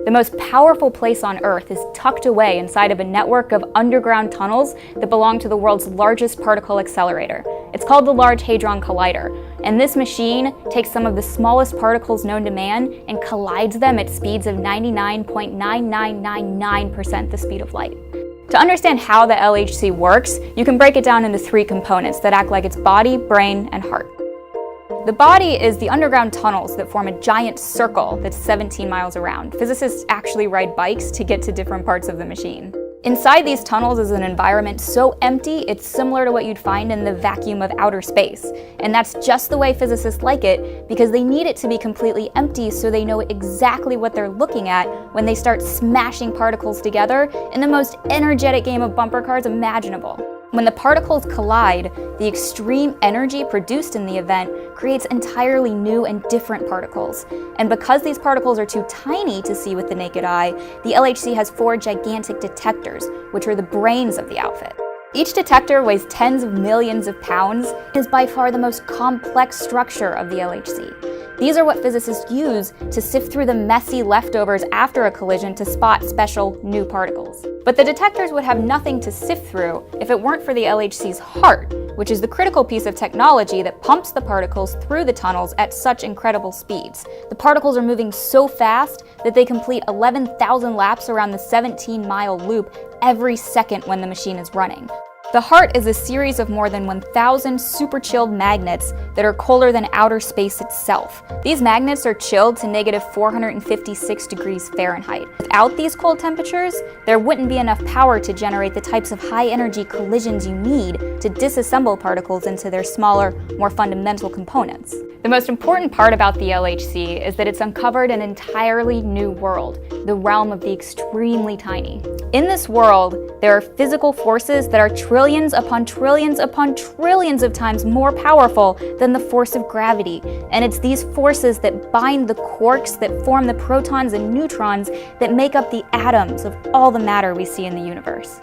The most powerful place on Earth is tucked away inside of a network of underground tunnels that belong to the world's largest particle accelerator. It's called the Large Hadron Collider, and this machine takes some of the smallest particles known to man and collides them at speeds of 99.9999% the speed of light. To understand how the LHC works, you can break it down into three components that act like its body, brain, and heart. The body is the underground tunnels that form a giant circle that's 17 miles around. Physicists actually ride bikes to get to different parts of the machine. Inside these tunnels is an environment so empty, it's similar to what you'd find in the vacuum of outer space. And that's just the way physicists like it, because they need it to be completely empty so they know exactly what they're looking at when they start smashing particles together in the most energetic game of bumper cars imaginable. When the particles collide, the extreme energy produced in the event creates entirely new and different particles. And because these particles are too tiny to see with the naked eye, the LHC has 4 gigantic detectors, which are the brains of the outfit. Each detector weighs tens of millions of pounds and is by far the most complex structure of the LHC. These are what physicists use to sift through the messy leftovers after a collision to spot special new particles. But the detectors would have nothing to sift through if it weren't for the LHC's heart, which is the critical piece of technology that pumps the particles through the tunnels at such incredible speeds. The particles are moving so fast that they complete 11,000 laps around the 17-mile loop every second when the machine is running. The heart is a series of more than 1,000 super chilled magnets that are colder than outer space itself. These magnets are chilled to negative 456 degrees Fahrenheit. Without these cold temperatures, there wouldn't be enough power to generate the types of high-energy collisions you need to disassemble particles into their smaller, more fundamental components. The most important part about the LHC is that it's uncovered an entirely new world, the realm of the extremely tiny. In this world, there are physical forces that are trillions upon trillions upon trillions of times more powerful than the force of gravity. And it's these forces that bind the quarks that form the protons and neutrons that make up the atoms of all the matter we see in the universe.